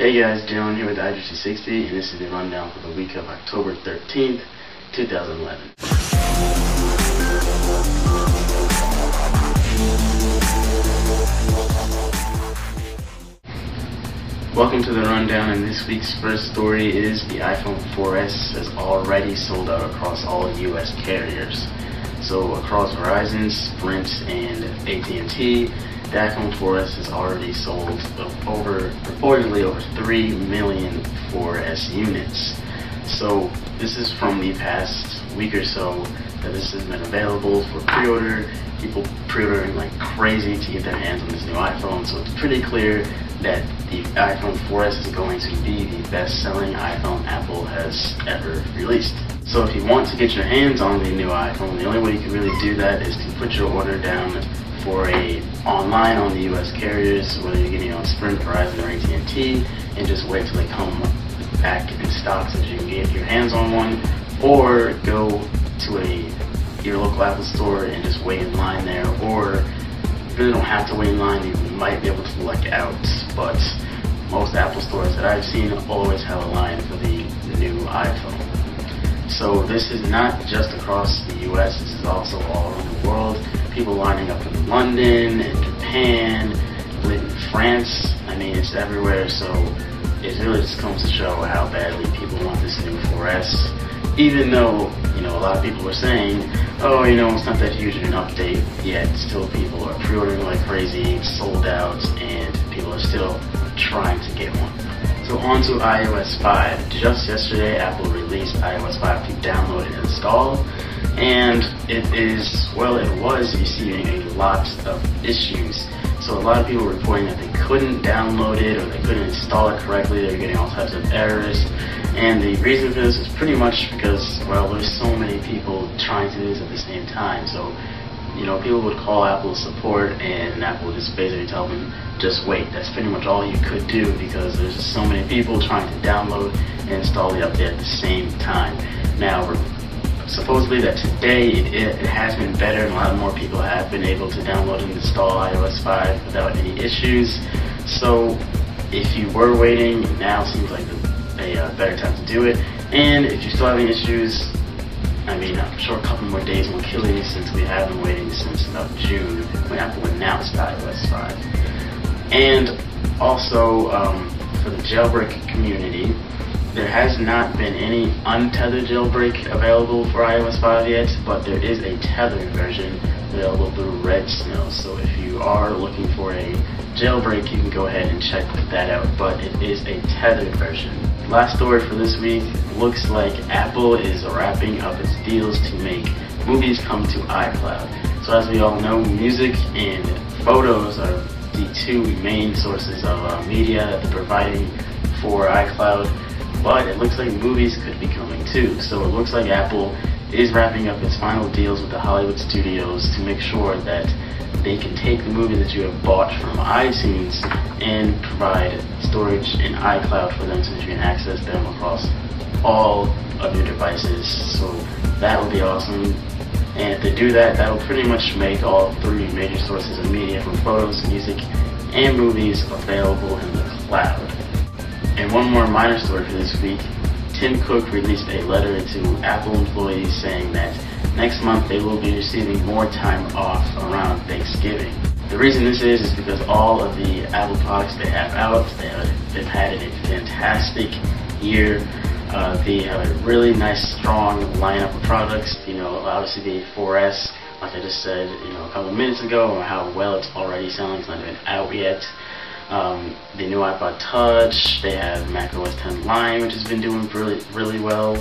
Hey guys, Dylan here with iDrift360, and this is the rundown for the week of October 13th, 2011. Welcome to the rundown, and this week's first story is the iPhone 4S has already sold out across all US carriers. So across Verizon, Sprint, and AT&T, the iPhone 4S has already sold reportedly over 3 million 4S units. So this is from the past week or so that this has been available for pre-order. People pre-ordering like crazy to get their hands on this new iPhone, so it's pretty clear that the iPhone 4S is going to be the best-selling iPhone Apple has ever released. So if you want to get your hands on the new iPhone, the only way you can really do that is to put your order down for online on the US carriers, whether you're getting on Sprint, Verizon, or AT&T, and just wait till they come back in stock so that you can get your hands on one, or go to your local Apple store and just wait in line there, or you really don't have to wait in line. You might be able to luck out, but most Apple stores that I've seen always have a line for the new iPhone. So this is not just across the US, this is also all around the world. People lining up in London and Japan, in France. I mean, it's everywhere, so it really just comes to show how badly people want this new 4S. Even though, a lot of people were saying, oh, it's not that huge of an update yet, still people are pre-ordering like crazy, it's sold out, and people are still trying to get one. So on to iOS5. Just yesterday, Apple released iOS5 to download and install, and it was receiving a lot of issues. So a lot of people were reporting that they couldn't download it or they couldn't install it correctly. They were getting all types of errors. And the reason for this is pretty much because, there's so many people trying to do this at the same time. So, people would call Apple support and Apple would just basically tell them, just wait. That's pretty much all you could do because there's just so many people trying to download and install the update at the same time. Now, supposedly that today it has been better and a lot more people have been able to download and install iOS 5 without any issues. So if you were waiting, now seems like a better time to do it. And if you're still having issues, I'm sure a couple more days won't kill you since we have been waiting since about June when Apple announced iOS 5. And also for the jailbreak community, there has not been any untethered jailbreak available for iOS 5 yet, but there is a tethered version available through Red Snow. So if you are looking for a jailbreak, you can go ahead and check that out, but it is a tethered version. Last story for this week, looks like Apple is wrapping up its deals to make movies come to iCloud. So as we all know, music and photos are the two main sources of media that they're providing for iCloud. But it looks like movies could be coming too. So it looks like Apple is wrapping up its final deals with the Hollywood studios to make sure that they can take the movie that you have bought from iTunes and provide storage in iCloud for them so that you can access them across all of your devices. So that would be awesome. And if they do that, that will pretty much make all three major sources of media from photos, music, and movies available in the cloud. And one more minor story for this week, Tim Cook released a letter to Apple employees saying that next month they will be receiving more time off around Thanksgiving. The reason this is because all of the Apple products they have out, they've had a fantastic year. They have a really nice, strong lineup of products. Obviously the 4S, like I just said, a couple of minutes ago, or how well it's already selling. It's not even out yet. The new iPod Touch, they have macOS 10 Lion, which has been doing really well.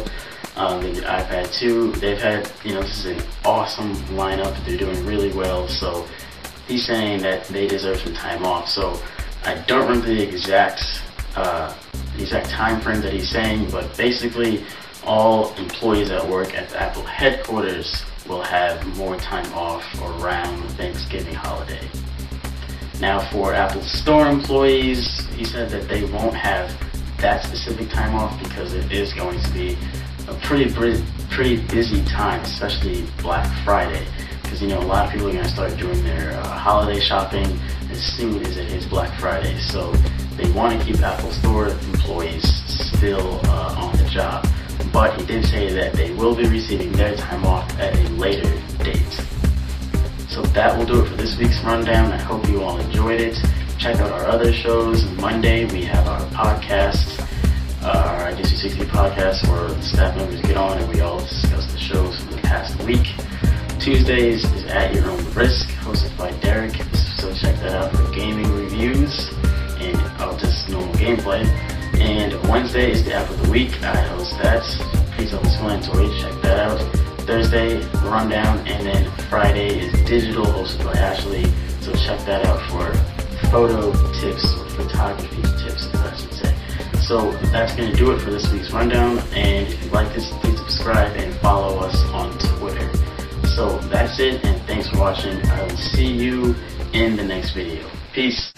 The iPad 2, they've had, this is an awesome lineup. They're doing really well. So he's saying that they deserve some time off. So I don't remember the exact time frame that he's saying, but basically all employees that work at the Apple headquarters will have more time off around the Thanksgiving holiday. Now for Apple Store employees, he said that they won't have that specific time off because it is going to be a pretty busy time, especially Black Friday. Because a lot of people are going to start doing their holiday shopping. There's as soon as it is Black Friday. So they want to keep Apple Store employees still on the job. But he did say that they will be receiving their time off at a later date. So that will do it for this week's rundown. I hope you all enjoyed it. Check out our other shows. Monday we have our podcast, our IDC60 podcast, where the staff members get on and we all discuss the shows from the past week. Tuesdays is At Your Own Risk, hosted by Derek. So check that out for gaming reviews and just normal gameplay. And Wednesday is the App of the Week. I host that. Pretty self-explanatory. Check that out. Thursday, Rundown, and then Friday is Digital, hosted by Ashley. So check that out for photo tips, or photography tips, as I should say. So that's going to do it for this week's Rundown. And if you like this, please subscribe and follow us on Twitter. So that's it, and thanks for watching. I will see you in the next video. Peace.